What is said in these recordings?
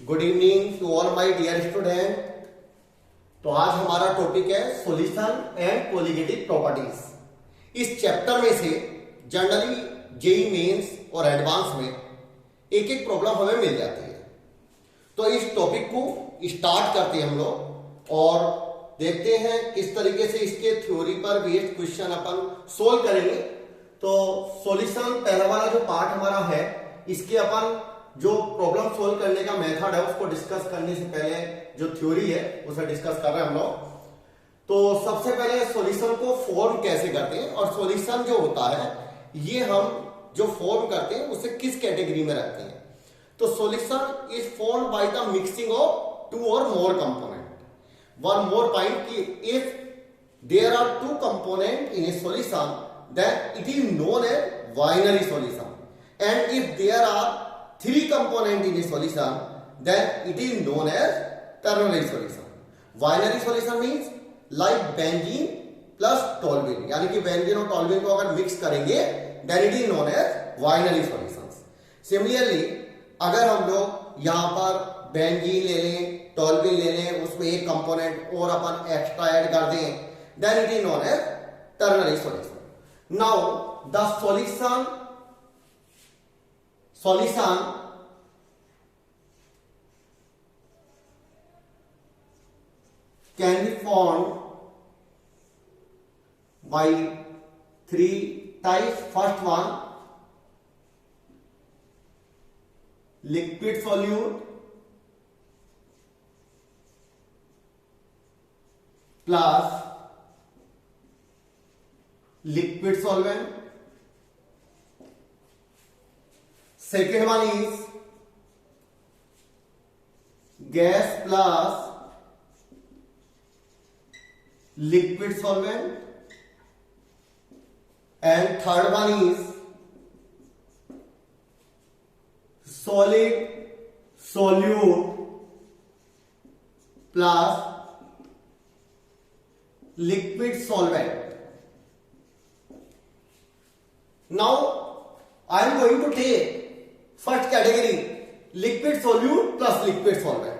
Good evening to all my dear student. तो आज हमारा टॉपिक है सॉल्यूशन एंड कोलिगेटिव प्रॉपर्टीज। इस चैप्टर में से जनरली जेई मेंस और एडवांस में एक एक प्रॉब्लम हमें मिल जाती है। तो इस टॉपिक को स्टार्ट करते हैं हम लोग और देखते हैं किस तरीके से इसके थ्योरी पर बेस्ड क्वेश्चन अपन सोल्व करेंगे। तो सॉल्यूशन पहला वाला जो पार्ट हमारा है, इसके अपन जो प्रॉब्लम सोल्व करने का मेथड है उसको डिस्कस करने से पहले जो थ्योरी है उसे डिस्कस कर रहे हैं हम लोग। तो सबसे पहले सॉल्यूशन को फॉर्म कैसे करते हैं और सॉल्यूशन जो होता है ये हम जो फॉर्म करते हैं उसे किस कैटेगरी में रखते हैं। तो solution is formed by the mixing of two और more component. One more point कि if there are two component in a solution then it is known as binary solution and if there are three component in a solution then it is known as ternary solution. Binary solution means like benzene plus toluene, यानी कि benzene और toluene को अगर mix करेंगे then it is known as binary solutions. Similarly अगर हम लोग यहाँ पर बेंजीन ले लें, टोल्यूइन ले लें, उसमें एक कंपोनेंट और अपन एक्स्ट्रा ऐड कर दें then it is known as ternary solution. Now the solution can be formed by three types. First one, liquid solute plus liquid solvent. Second one is gas plus liquid solvent, and third one is solid solute plus liquid solvent. Now I am going to take first category, liquid solute plus liquid solvent.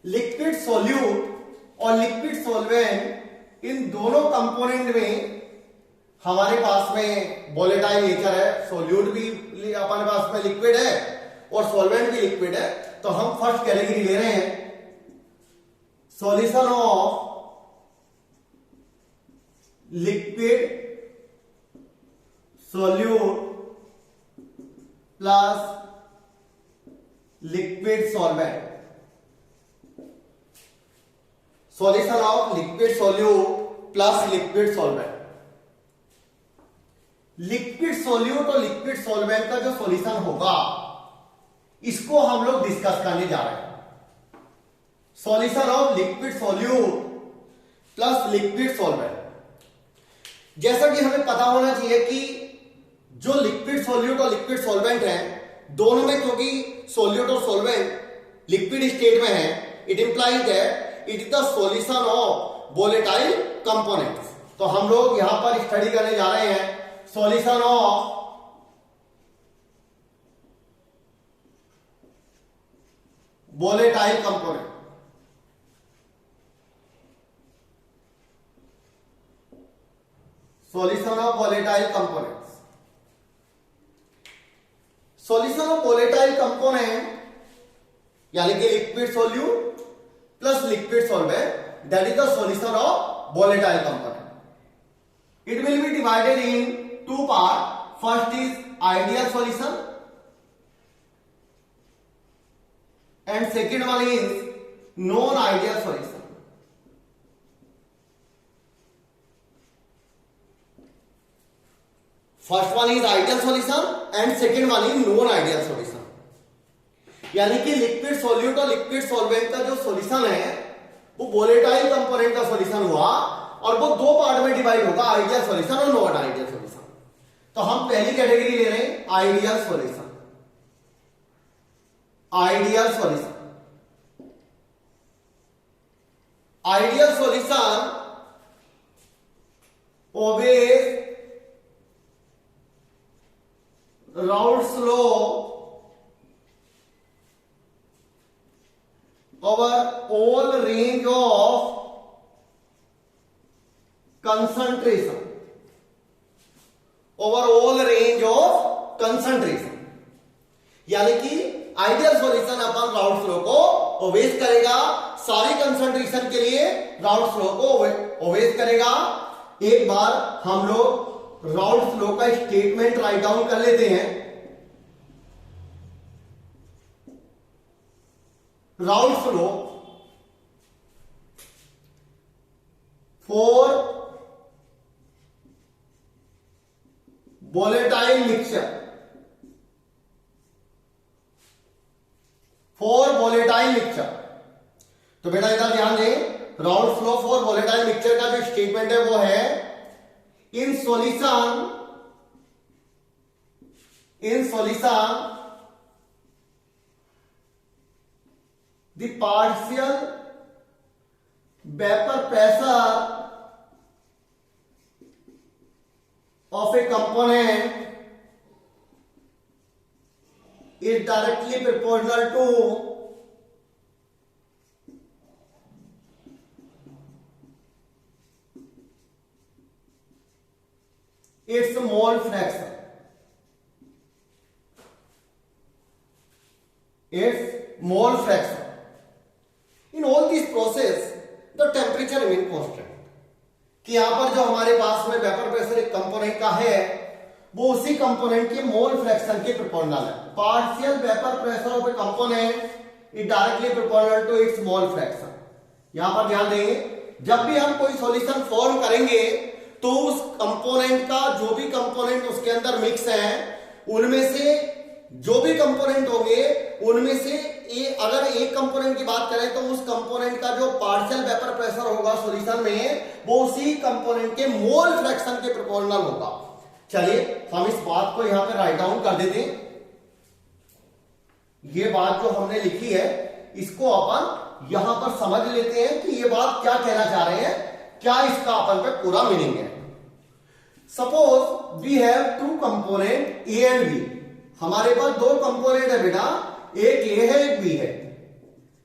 Liquid solute और liquid solvent in दोनों component में हमारे पास में volatile nature है। Solute भी अपने पास में liquid है और सॉल्वेंट भी लिक्विड है। तो हम फर्स्ट कैटेगरी ले रहे हैं solution of liquid solute plus liquid solvent. Solution of liquid solute plus liquid solvent. Liquid solute और लिक्विड सॉल्वेंट का जो सॉल्यूशन होगा इसको हम लोग डिस्कस करने जा रहे हैं। Solution of liquid solute plus liquid solvent. जैसा कि हमें पता होना चाहिए कि जो लिक्विड सोल्यूट और लिक्विड सॉल्वेंट है दोनों में, क्योंकि सोल्यूट और सॉल्वेंट लिक्विड स्टेट में है, it implies that it is the solution of volatile components. तो हम लोग यहां पर स्टडी करने जा रहे हैं solution of volatile component. Solution of volatile components. Solution of volatile component यानी कि liquid solute plus liquid solvent, that is the solution of volatile component. It will be divided in two parts. First is ideal solution and second one is non-ideal solution. First one is ideal solution and second one is non-ideal solution. यानी कि liquid solute और liquid solvent का जो solution है वो volatile component का solution हुआ और वो दो पार्ट में डिवाइड होगा, आइडियल सॉल्यूशन और नॉन आइडियल सॉल्यूशन। तो हम पहली कैटेगरी ले रहे हैं ideal solution. Ideal solution. Ideal solution always Raoult's law over all range of concentration, over all range of concentration, यानी कि आइडियल सॉल्यूशन अपन राउल्ट लॉ को ओबेस करेगा, सारी कंसंट्रेशन के लिए राउल्ट लॉ को ओबेस करेगा। एक बार हम लोग राउल्ट लॉ का स्टेटमेंट राइट डाउन कर लेते हैं। Raoult law for volatile mixture, for volatile mixture. तो बेटा इधर ध्यान दें, Raoult law for volatile mixture का जो स्टेटमेंट है वो है in solution the partial vapour pressure of a component is directly proportional to its mole fraction. In all this process, the temperature remain constant. कि यहां पर जो हमारे पास में वेपर प्रेशर एक कंपोनेंट का है वो उसी कंपोनेंट के मोल फ्रैक्शन के प्रोपोर्शनल है। Partial vapour pressure of A component is directly proportional to its mole fraction. यहां पर ध्यान देंगे, जब भी हम कोई सॉल्यूशन फॉर्म करेंगे तो उस कंपोनेंट का जो भी कंपोनेंट उसके अंदर मिक्स है उनमें से जो भी कंपोनेंट होंगे उनमें से अगर एक कंपोनेंट की बात करें तो उस कंपोनेंट का जो पार्शियल वेपर प्रेशर होगा सॉल्यूशन में वो उसी कंपोनेंट के मोल फ्रैक्शन के प्रोपोर्शनल होगा। चलिए हम इस बात को यहां पे राइट डाउन कर देते हैं। ये बात जो हमने लिखी है इसको अपन यहां पर समझ लेते हैं कि ये बात क्या कहना चाह रहे हैं, क्या इसका अपन पे पूरा मीनिंग है। Suppose we have two component A and B. हमारे पास दो कंपोनेंट है बेटा, एक ए है एक बी है।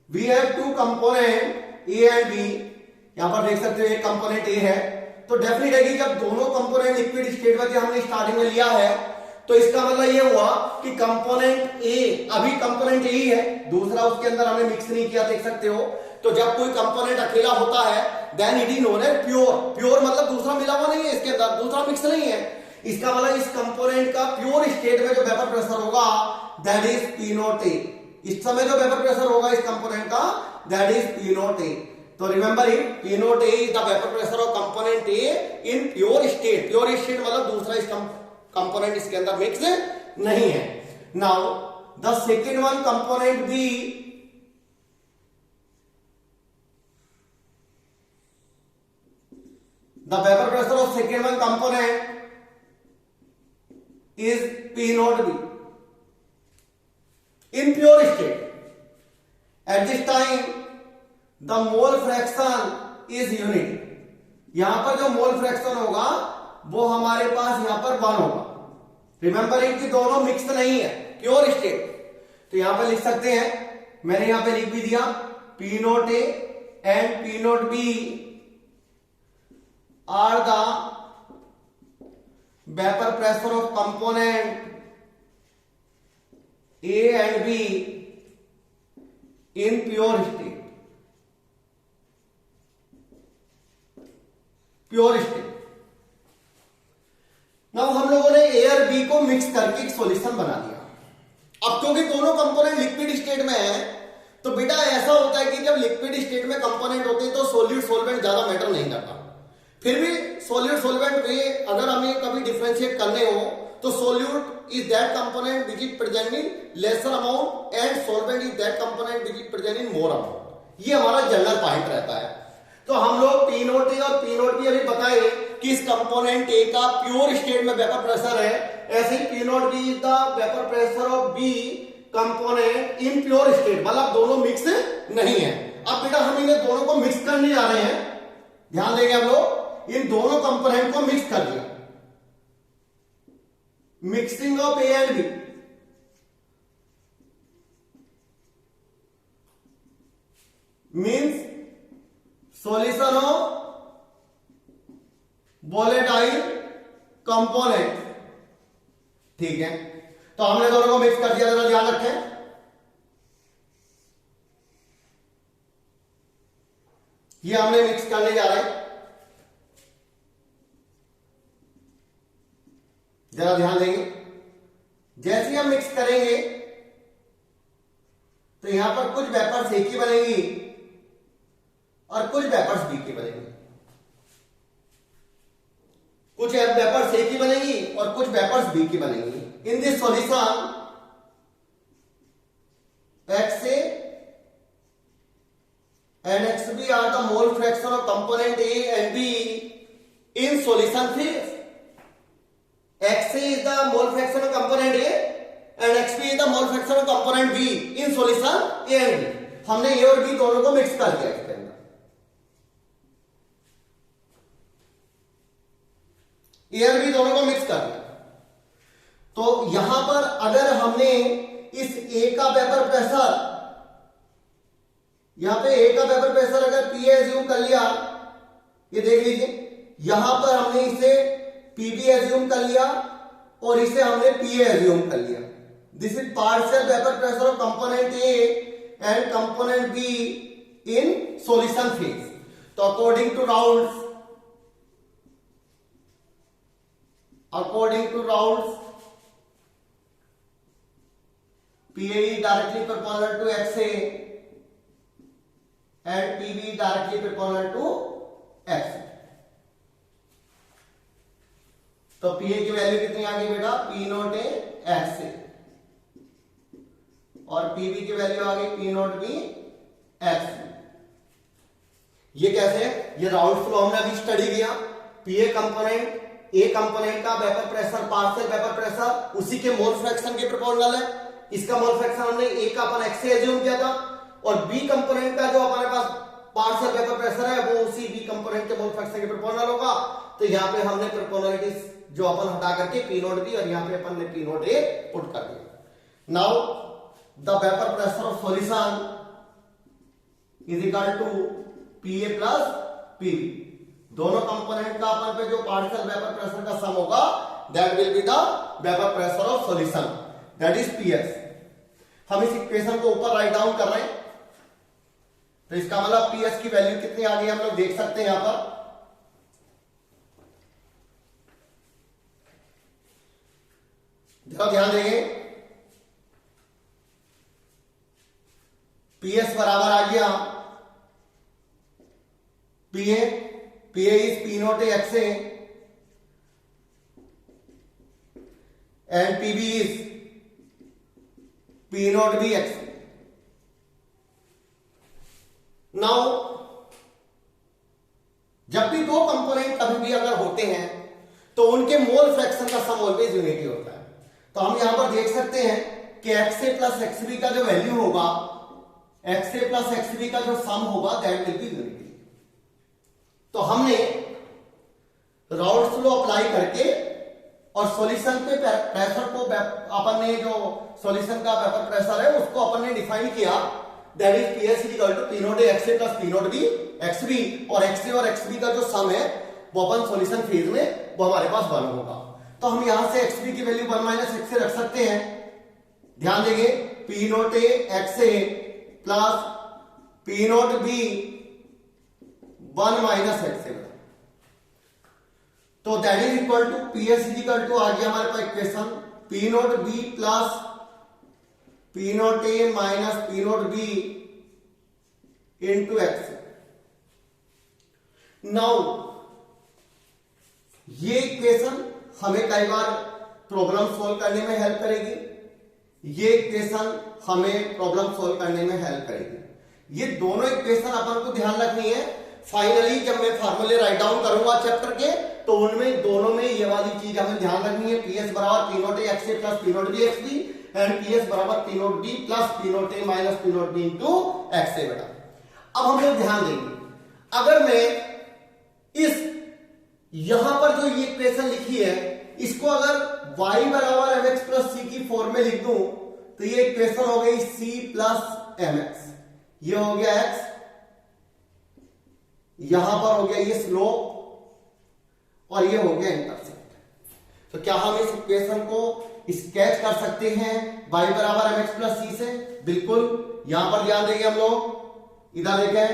We have two component A and B. यहां पर देख सकते हो एक कंपोनेंट ए है, तो डेफिनेट है कि जब दोनों कंपोनेंट लिक्विड स्टेट में हमने स्टार्टिंग में लिया है तो इसका मतलब ये हुआ कि कंपोनेंट ए अभी कंपोनेंट ए ही है, दूसरा उसके अंदर हमने मिक्स नहीं किया, देख सकते हो। तो जब कोई कंपोनेंट अकेला होता है then it is known as pure. Pure मतलब दूसरा मिला हुआ नहीं है इसके अंदर, दूसरा मिक्स नहीं है। इसका मतलब इस कंपोनेंट का प्योर स्टेट में जो वेपर प्रेशर होगा that is P not A. इस समय जो वेपर प्रेशर होगा इस कंपोनेंट का that is P not A. तो remember it, P not A is the vapour pressure of component A in pure state. Pure state मतलब दूसरा इस कंपोनेंट इसके अंदर मिक्स नहीं है। Now the second one component B, the vapor pressure of second one component is P naught B in pure state. At this time the mole fraction is unity. यहां पर जो मोल फ्रैक्शन होगा वो हमारे पास यहां पर 1 होगा। रिमेंबर इट कि दोनों मिक्स नहीं है, प्योर स्टेट। तो यहां पर लिख सकते हैं, मैंने यहां पे लिख भी दिया, P not A and P not B are the vapor pressure of component A and B in pure state. Pure state. Now हम लोगों ने ए और बी को मिक्स करके एक सॉल्यूशन बना दिया। अब क्योंकि दोनों कंपोनेंट लिक्विड स्टेट में है तो बेटा ऐसा होता है कि जब लिक्विड स्टेट में कंपोनेंट होते हैं तो सॉल्यूट सॉल्वेंट ज्यादा मैटर नहीं करता। फिर भी सॉल्यूट सॉल्वेंट में अगर हमें कभी डिफरेंशिएट करने हो तो solute is that component which is present in lesser amount and solvent is that component which is present in more amount. ये हमारा जनरल पॉइंट रहता है। तो हम लोग पी नोट ए और पी नोट बी अभी बताए कि इस कंपोनेंट ए का प्योर स्टेट में वेपर प्रेशर है, ऐसे ही P note B is the vapour pressure of B component in pure state, मतलब दोनों मिक्स नहीं है। अब बेटा हम इन्हें दोनों को मिक्स करने जा रहे हैं, ध्यान देंगे हम लोग, इन दोनों कंपोनेंट को मिक्स कर दिया। Mixing of A and B. Means solution of volatile component. ठीक है, तो हमने दोनों को मिक्स कर दिया, जरा ध्यान रखें। ये हमने मिक्स करने जा रहे हैं, जरा ध्यान देंगे। जैसे ही हम मिक्स करेंगे तो यहां पर कुछ वेपर्स ए की बनेंगी और कुछ वेपर्स बी की बनेंगी। कुछ वेपर्स ए की बनेगी और कुछ वेपर्स बी की बनेंगी। In this solution XA and XB are the mole fraction of component A and B in solution phase. XA is the mole fraction of component A and XB is the mole fraction of component B in solution A and B. हमने A और B दोनों को mix कर दिया इसके अंदर। A और B दोनों को मिक्स कर दिया। तो यहां पर अगर हमने इस A का वेपर प्रेशर, यहां पे A का वेपर प्रेशर अगर P एज्यूम कर लिया, ये देख लीजिए, यहां पर हमने इसे PB एज्यूम कर लिया और इसे हमने PA एज्यूम कर लिया। This is partial vapour pressure of component A and component B in solution phase. तो according to Raoult's PA is directly proportional to XA and PB is directly proportional to XA। तो PA की value कितनी आ गई बेटा? P note A XA और PB की value आ गई P नोट B XB। ये कैसे है? ये राउल्स लॉ हमने अभी स्टडी किया। PA कंपोनेंट A कंपोनेंट का vapour pressure, partial vapour pressure उसी के मोल फ्रैक्शन के प्रोपोर्शनल है। इसका मोल फ्रैक्शन हमने A का अपन XA एज्यूम किया था और B कंपोनेंट का जो हमारे पास पार्शियल वेपर प्रेशर है वो उसी B कंपोनेंट के मोल फ्रैक्शन के प्रोपोर्शनल होगा। तो यहां पे हमने प्रोपोर्शनलिटी जो अपन हटा करके P नोट B और यहां पे अपन ने P नोट A पुट कर दिया। Now the vapour pressure of solution is equal to PA plus PB। दोनों कंपोनेंट का अपन पे जो पार्शियल वेपर प्रेशर का सम होगा that will be the vapour pressure of solution, that is PS। हम इस इक्वेशन को ऊपर राइट डाउन कर रहे हैं, तो इसका मतलब PS की वैल्यू कितनी आ गई हम लोग देख सकते हैं यहां पर। जरा ध्यान देंगे, PS बराबर आ गया PA is P note A XA and PB is P note B XA। Now जब भी दो कंपोनेंट कभी भी अगर होते हैं तो उनके मोल फ्रैक्शन का सम ऑलवेज यूनिटी होता है। तो हम यहां पर देख सकते हैं कि XA प्लस XB का जो वैल्यू होगा, XA प्लस XB का जो सम होगा दैट विल बी यूनिटी। तो हमने राउल्स लॉ अप्लाई करके और सॉल्यूशन पे प्रेशर को अपन ने जो सॉल्यूशन का वेपर प्रेशर है उसको अपन ने डिफाइन किया, that is PS equal to P note A XA plus P note B XB। और XA और XB का जो सम है वो अपन सॉल्यूशन फेज में वो हमारे पास 1 होगा। तो हम यहां से XB की वैल्यू 1 माइनस XA रख सकते हैं। ध्यान देंगे, P note A XA plus P note B 1 minus XA। तो that is equal to PS equal to आ गया हमारे पास equation P note B plus P note A minus P note B into XA। Now ये equation हमें कई बार problem solve करने में हेल्प करेगी, ये इक्वेशन हमें प्रॉब्लम सॉल्व करने में हेल्प करेगी। ये दोनों इक्वेशन अपन को ध्यान रखनी है। फाइनली जब मैं फार्मूले राइट डाउन करूंगा चैप्टर के तो उनमें दोनों में ये वाली चीज हमें ध्यान रखनी है। PS बराबर P note A XA plus P note B XB and PS बराबर P note B plus P note A minus P note B into XA। बेटा अब हम लोग ध्यान देंगे, अगर मैं इस यहां पर जो ये इक्वेशन लिखी है इसको अगर y बराबर mx प्लस c की फॉर्म में लिख दूं तो ये इक्वेशन हो गई c प्लस mx, ये हो गया x यहां पर हो गया ये स्लोप और ये हो गया इंटरसेप्ट। तो क्या हम इस इक्वेशन को स्केच कर सकते हैं y बराबर mx प्लस c से? बिल्कुल। यहां पर ध्यान देंगे हम लोग, इधर देखें,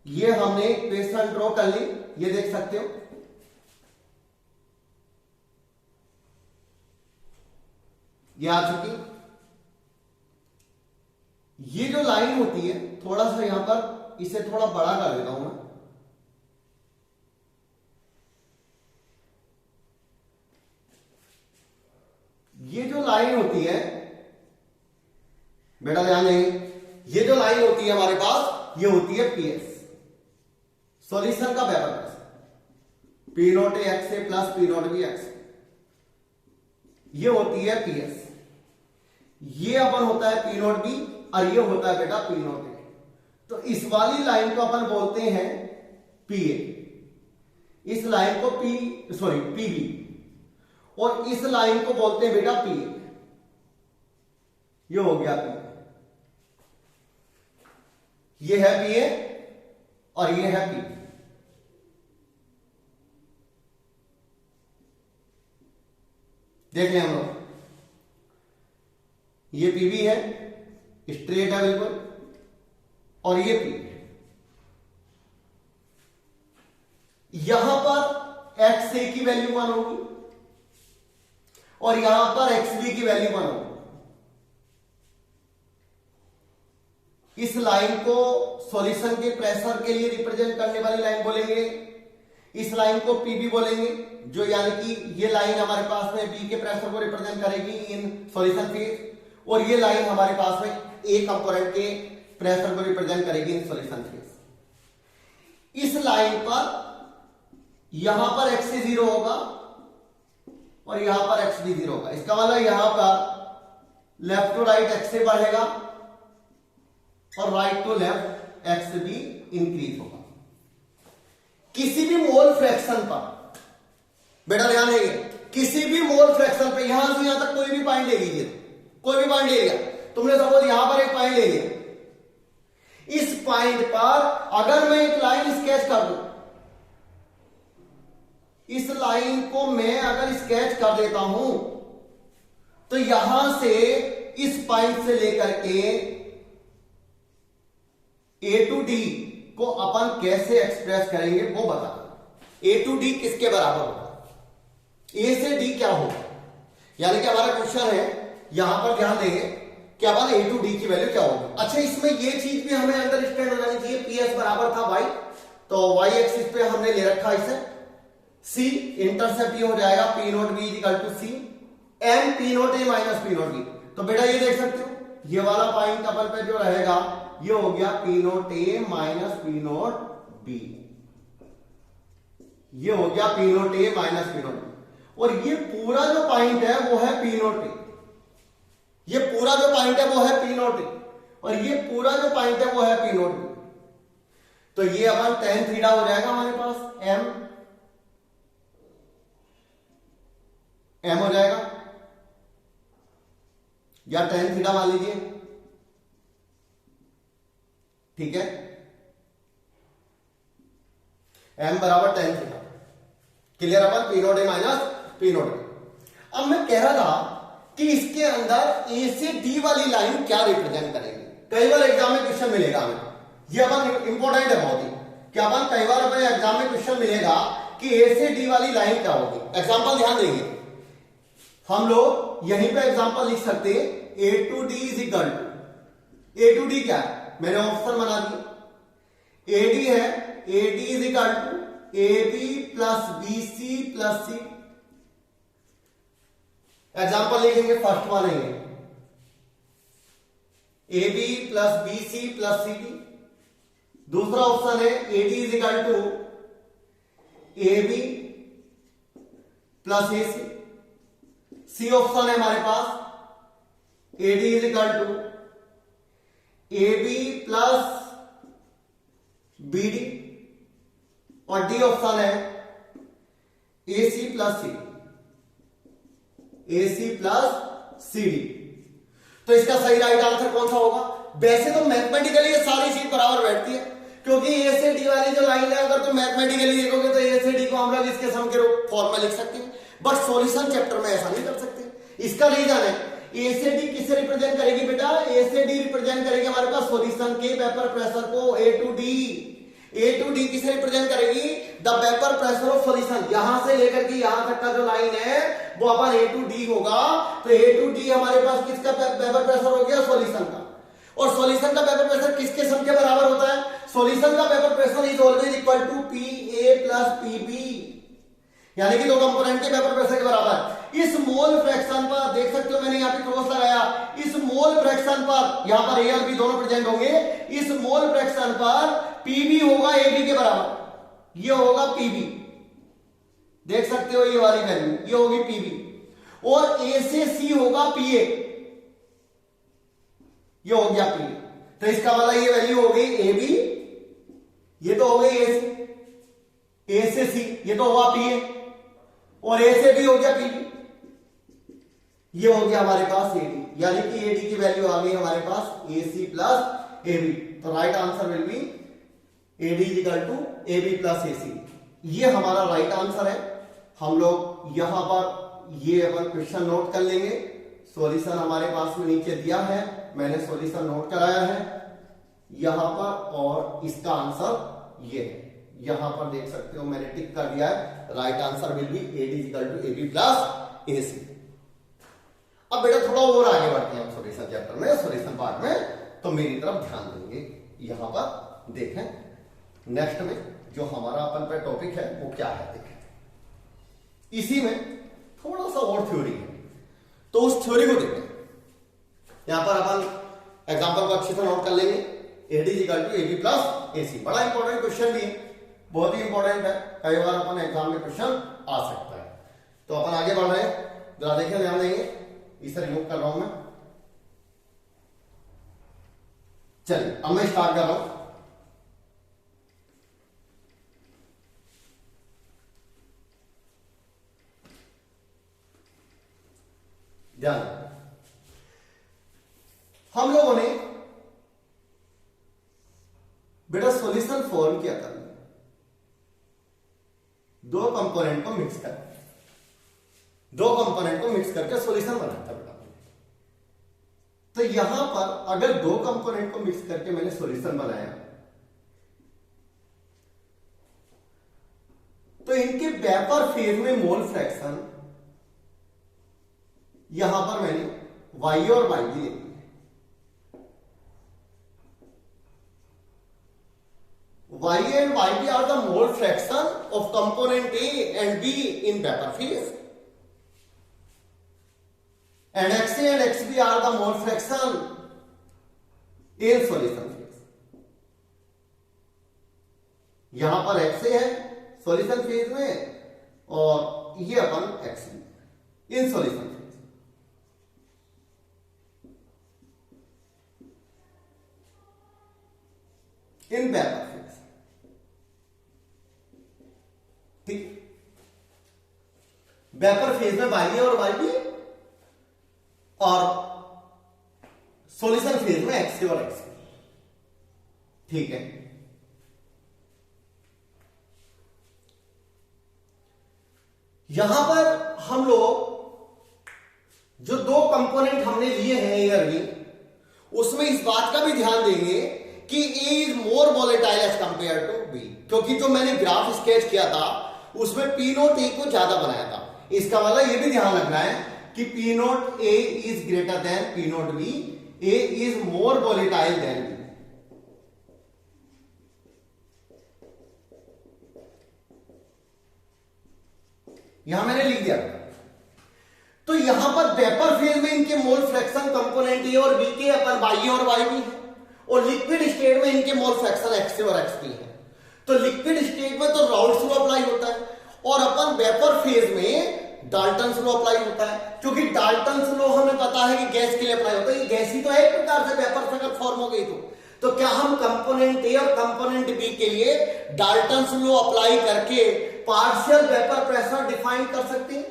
ये हमने इक्वेशन ड्रॉ कर ली, ये देख सकते हो, ये आ चुकी। ये जो लाइन होती है, थोड़ा सा यहां पर इसे थोड़ा बड़ा कर देता हूं मैं, ये जो लाइन होती है बेटा ध्यान देंगे, ये जो लाइन होती है हमारे पास, ये होती है पीएस, सॉल्यूशन का vapour pressure, P note X A plus P note B X, ये होती है पीएस। ये अपन होता है पी नोट बी और ये होता है बेटा पी नोट ए। तो इस वाली लाइन को अपन बोलते हैं पीए, इस लाइन को पीबी, और इस लाइन को बोलते हैं बेटा पीए। ये हो गया पीए, ये है पीए और ये है पी। देख लें हम लोग, ये पीबी है, स्ट्रेट है बिल्कुल, और ये पी। यहां पर एक्स ए की वैल्यू 1 होगी और यहां पर एक्स बी की वैल्यू 1 होगी। इस लाइन को सॉल्यूशन के प्रेशर के लिए रिप्रेजेंट करने वाली लाइन बोलेंगे, इस लाइन को पीबी बोलेंगे, जो यानी कि ये लाइन हमारे पास में बी के प्रेशर को रिप्रेजेंट करेगी इन सॉल्यूशन फेज, और ये लाइन हमारे पास में ए कंपोनेंट के प्रेशर को रिप्रेजेंट करेगी इन सॉल्यूशन फेज। इस लाइन पर यहां पर एक्स ए 0 होगा और यहां पर एक्स बी 0 होगा। इसका मतलब यहां पर left to right X A बढ़ेगा और right to left X B increase होगा। किसी भी मोल फ्रैक्शन पर बेटा ध्यान देंगे, किसी भी मोल फ्रैक्शन पे यहां से यहां तक कोई भी पॉइंट ले लीजिए, कोई भी पॉइंट ले लिया तुमने, सपोज यहां पर एक पॉइंट ले लिया, इस पॉइंट पर अगर मैं एक लाइन स्केच कर दूं, इस लाइन को मैं अगर स्केच कर देता हूं, तो यहां से इस पॉइंट से लेकर के ए टू डी को अपन कैसे एक्सप्रेस करेंगे वो बता। ए टू डी किसके बराबर होगा, ए से डी क्या होगा, यानी कि हमारा क्वेश्चन है, यहां पर ध्यान देंगे कि अपन ए टू डी की वैल्यू क्या होगी। अच्छा, इसमें ये चीज भी हमें अंडरस्टैंड हो जानी चाहिए, पीएस बराबर था वाई, तो वाई एक्सिस पे हमने ले रखा इसे सी, इंटरसेप्ट ये हो जाएगा P note B equal to C M P naught A minus P note B. तो बेटा ये देख सकते हो, ये वाला पॉइंट अपन पे जो रहेगा ये हो गया P naught A minus P note B, ये हो गया P naught A minus P note B, और ये पूरा जो पॉइंट है वो है पी नोट ए, ये पूरा जो पॉइंट है वो है पी नोट ए, और ये पूरा जो पॉइंट है वो है पी नोट बी। तो ये अपन tan थीटा हो जाएगा हमारे पास एम हो जाएगा, या tan थीटा मान लीजिए, ठीक है, m बराबर tan theta, clear, upon P naught A minus P naught ए। अब मैं कह रहा था कि इसके अंदर ए से डी वाली लाइन क्या रिप्रेजेंट करेगी। कई बार एग्जाम में क्वेश्चन मिलेगा हमें, ये अपन इंपॉर्टेंट है बहुत ही, कि अपन कई बार अपने एग्जाम में क्वेश्चन मिलेगा कि ए से डी वाली लाइन क्या होगी। एग्जाम्पल ध्यान देंगे, हम लोग यहीं पे एग्जाम्पल लिख सकते हैं, A to D is equal to, A to D क्या है, मैंने ऑप्शन बना दिया, ए डी है, A D is equal to A B plus B C plus C. Example लिखेंगे, फर्स्ट वन है A B plus B C plus C D. दूसरा option है A D is equal to A B plus A C. C option है हमारे पास A D is equal to A B plus B D, और D option है A C plus C, A C plus C D. तो इसका सही right answer कौन सा होगा। वैसे तो मैथमेटिकली ये सारी चीज बराबर बैठती है, क्योंकि ए से डी वाली जो लाइन है अगर तुम मैथमेटिकली देखोगे तो ए से डी को हम लोग इसके सम के फॉर्म में लिख सकते हैं, बट सॉल्यूशन चैप्टर में ऐसा नहीं कर सकते। इसका रीजन है ए से डी किसे रिप्रेजेंट करेगी बेटा, ए से डी रिप्रेजेंट करेगी हमारे पास सॉल्यूशन के वेपर प्रेशर को, A to D. A to D किसे रिप्रेजेंट करेगी, the vapour pressure of solution. यहां से लेकर के यहां तक का जो लाइन है वो अपन ए टू डी होगा, तो ए टू डी हमारे पास किसका वेपर प्रेशर हो गया, सॉल्यूशन का। और सॉल्यूशन का वेपर प्रेशर किसके सम के बराबर होता है, सॉल्यूशन का vapour pressure is always equal to P A plus P B, यानी कि दो कंपोनेंट के वेपर प्रेशर के बराबर। इस मोल फ्रैक्शन पर देख सकते हो मैंने यहाँ पे क्रॉस लगाया, इस मोल फ्रैक्शन पर यहां पर ए और बी दोनों प्रेजेंट होंगे, इस मोल फ्रैक्शन पर पीबी होगा एबी के बराबर, ये होगा पीबी, देख सकते हो ये वाली वैल्यू, ये होगी पीबी, और ए से सी होगा पीए, ये हो गया पीए। तो इसका मतलब ये वैल्यू हो गई ए बी, ये तो हो गई ए से सी, ये तो हुआ पीए, और ए से बी हो गया पीबी, ये हो गया हमारे पास एडी, यानी कि एडी की वैल्यू आ गई हमारे पास A C plus A B. तो right answer will be AD is equal to A B plus A C, ये हमारा राइट आंसर है। हम लोग यहां पर ये अपन क्वेश्चन नोट कर लेंगे, सॉल्यूशन हमारे पास में नीचे दिया है, मैंने सॉल्यूशन नोट कराया है यहां पर, और इसका आंसर ये है, यहां पर देख सकते हो मैंने टिक कर दिया है, right answer will be AD is equal to A B plus A C. अब बेटा थोड़ा और आगे बढ़ते हैं सॉल्यूशन चैप्टर में, सॉल्यूशन पार्ट में, तो मेरी तरफ ध्यान देंगे। यहां पर देखें नेक्स्ट में जो हमारा अपन पे टॉपिक है वो क्या है, देखें इसी में थोड़ा सा और थ्योरी है, तो उस थ्योरी को देखें। यहां पर अपन एग्जांपल को अच्छे से नोट कर लेंगे, AD is equal to A B plus A C, बड़ा इंपॉर्टेंट क्वेश्चन भी है, बहुत ही इंपॉर्टेंट है, कई बार अपन एग्जाम में क्वेश्चन आ सकता है। तो अपन आगे बढ़ रहे हैं, जरा देखिए ध्यान देंगे, इसे रिमूव कर रहा हूं मैं, चलिए अब मैं स्टार्ट कर रहा हूं। ध्यान, हम लोगों ने बेटा सॉल्यूशन फॉर्म किया था, दो कंपोनेंट को मिक्स कर, दो कंपोनेंट को मिक्स करके सॉल्यूशन बनाया था बेटा। तो यहां पर अगर दो कंपोनेंट को मिक्स करके मैंने सॉल्यूशन बनाया, तो इनके वेपर फेज में मोल फ्रैक्शन यहां पर मैंने वाई और वाई भी ले ली है, y and yb are the mole fraction of component A and B in vapor phase, and xa and xb are the mole fraction in solution phase। यहां पर xa है सॉल्यूशन फेज में, और ये अपन xb इन solution phase. इन vapour phase, ठीक, vapour phase में Y और Y B, और सॉल्यूशन फेज में एक्स और एक्स, ठीक है। यहां पर हम लोग जो दो कंपोनेंट हमने लिए हैं ए और बी, उसमें इस बात का भी ध्यान देंगे कि A is more volatile as compare to B, क्योंकि जो मैंने ग्राफ स्केच किया था उसमें पी नोट ए को ज्यादा बनाया था। इसका मतलब यह भी ध्यान रखना है कि P naught A is greater than P note B, A is more volatile than B. यहां मैंने लिख दिया। तो यहां पर वेपर फेज में इनके मोल फ्रैक्शन कंपोनेंट ए और बी के अपन वाई और वाई बी है, और लिक्विड स्टेट में इनके मोल फ्रैक्शन एक्स और एक्स पी है। तो लिक्विड स्टेट में तो राउल्स लॉ अप्लाई होता है, और अपन वेपर फेज में डाल्टन्स लॉ अप्लाई होता है, क्योंकि डाल्टन्स लॉ हमें पता है कि गैस के लिए अप्लाई होता है। ये गैस ही तो है एक प्रकार से, वेपर से अगर फॉर्म हो गई तो क्या हम कंपोनेंट ए और कंपोनेंट बी के लिए डाल्टन्स लॉ अप्लाई करके पार्शियल वेपर प्रेशर डिफाइन कर सकते हैं?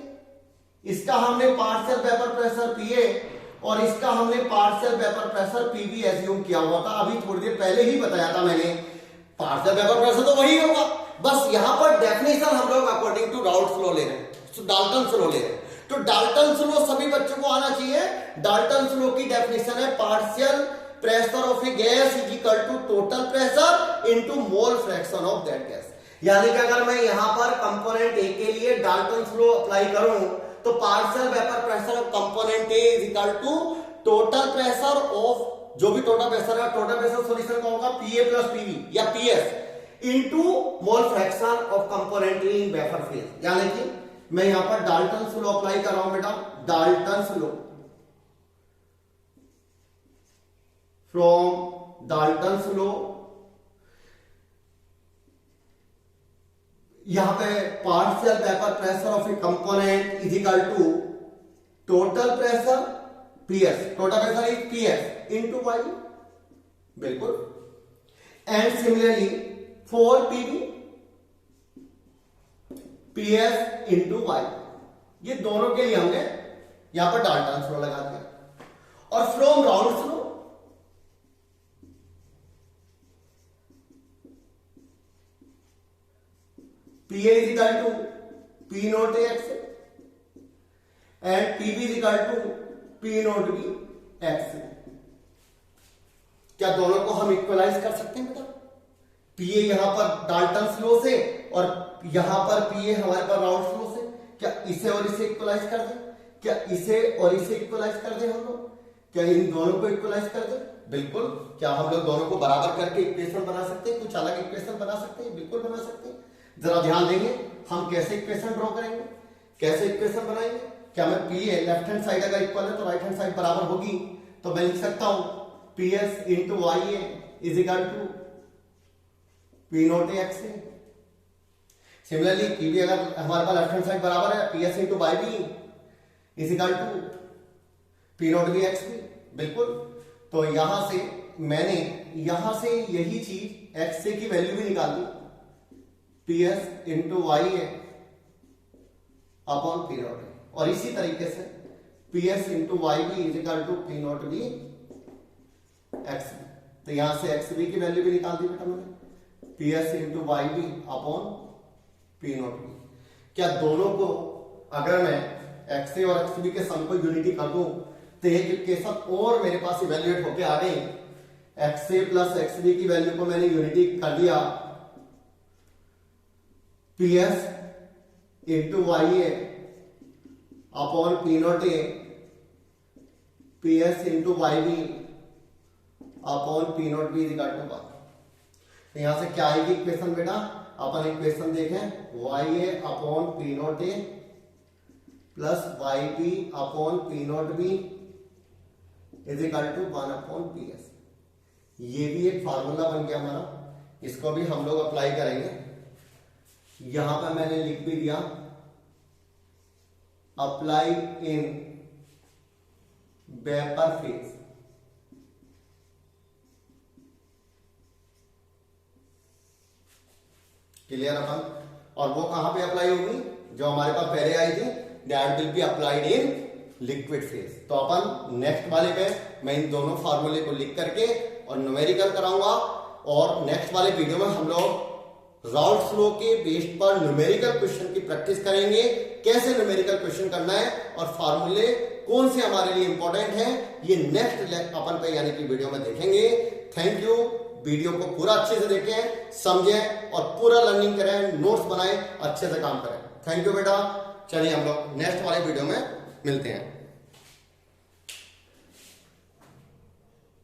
इसका हमने पार्शियल वेपर प्रेशर पीए और इसका हमने partial vapour pressure PB assume किया हुआ था, अभी थोड़ी देर पहले ही बताया था मैंने। पार्शियल वेपर प्रेशर तो वही होगा, बस यहां पर डेफिनेशन हम लोग अकॉर्डिंग टू राउल्ट्स लॉ ले रहे हैं, तो डाल्टन्स लॉ ले रहे हैं। तो डाल्टन्स लॉ सभी बच्चों को आना चाहिए। डाल्टन्स लॉ की डेफिनेशन है partial pressure of a gas is equal to total pressure into mole fraction of that gas. यानी कि अगर मैं यहां पर कंपोनेंट ए के लिए डाल्टन्स लॉ अप्लाई करूं तो partial vapour pressure of component A is equal to total pressure of, जो भी टोटल प्रेशर है, टोटल प्रेशर सॉल्यूशन का होगा पीए प्लस पीवी या PS into mole fraction of component A in vapour phase. यानी कि मैं यहां पर डाल्टन्स लॉ अप्लाई कर रहा हूं बेटा, Dalton's law from Dalton's law, यहां पे partial vapour pressure of A component is equal to total pressure PS, total pressure is PS into Y, बिल्कुल। And similarly for PV PS into Y, ये दोनों के लिए हमने यहां पर डाल्टन्स लॉ लगा दिया। और from Raoult's law PA is equal to P naught X and PB is equal to P naught B X। क्या दोनों को हम इक्वलाइज कर सकते हैं बेटा? PA यहां पर डाल्टन्स लॉ से और यहां पर PA हमारे पास राउल्ट्स लॉ से, क्या इसे और इसे इक्वलाइज कर दें? क्या इसे और इसे इक्वलाइज कर दें हम लोग? क्या इन दोनों को इक्वलाइज कर दें? बिल्कुल। क्या हम लोग दोनों को बराबर करके इक्वेशन बना सकते हैं, कुछ अलग इक्वेशन बना सकते हैं? बिल्कुल बना सकते हैं। जरा ध्यान देंगे हम कैसे इक्वेशन ड्रॉ करेंगे, कैसे इक्वेशन बनाएंगे। क्या मैं P A left hand side अगर इक्वल है तो राइट हैंड साइड बराबर होगी, तो मैं लिख सकता हूं P S into Y A is equal to P note X A. Similarly P B अगर हमारे पास लेफ्ट हैंड साइड बराबर है, P S into Y B is equal to P note B X B, बिल्कुल। तो यहां से मैंने यहां से यही चीज एक्स ए की वैल्यू भी निकाल दी, P S into Y A upon P not A, और इसी तरीके से P S into Y B is equal to P not B X B. तो यहां से एक्स बी की वैल्यू भी निकाल दी बेटा मैंने, P S into Y B upon P not B. क्या दोनों को अगर मैं एक्स ए और एक्स बी के सम को यूनिटी कर दूं तो एक इक्वेशन और मेरे पास इवेल्युएट होके आ गई, X A plus X B की वैल्यू को मैंने यूनिटी कर दिया, P S into Y A upon P not A, P S into Y B upon P not B equal to 1। तो यहां से क्या आएगी इक्वेशन बेटा? अपन इक्वेशन देखें, Y A upon P not A plus Y B upon P not B is equal to 1 upon P S. ये भी एक फार्मूला बन गया हमारा, इसको भी हम लोग अप्लाई करेंगे। यहां पर मैंने लिख भी दिया apply in vapour phase. Clear अपन? और वो कहां पे अप्लाई होगी? जो हमारे पास पहले आई थी, that will be applied in liquid phase. तो अपन नेक्स्ट वाले पे मैं इन दोनों फार्मूले को लिख करके और न्यूमेरिकल कराऊंगा, और नेक्स्ट वाले वीडियो में हम लोग राउल्ट्स लॉ के बेस पर न्यूमेरिकल क्वेश्चन की प्रैक्टिस करेंगे, कैसे न्यूमेरिकल क्वेश्चन करना है और फार्मूले कौन से हमारे लिए इंपॉर्टेंट हैं, ये नेक्स्ट अपन पे यानी कि वीडियो में देखेंगे। Thank you. वीडियो को पूरा अच्छे से देखें, समझें और पूरा लर्निंग करें, नोट्स बनाएं, अच्छे से काम करें। थैंक यू बेटा। चलिए हम लोग नेक्स्ट वाले वीडियो में मिलते हैं।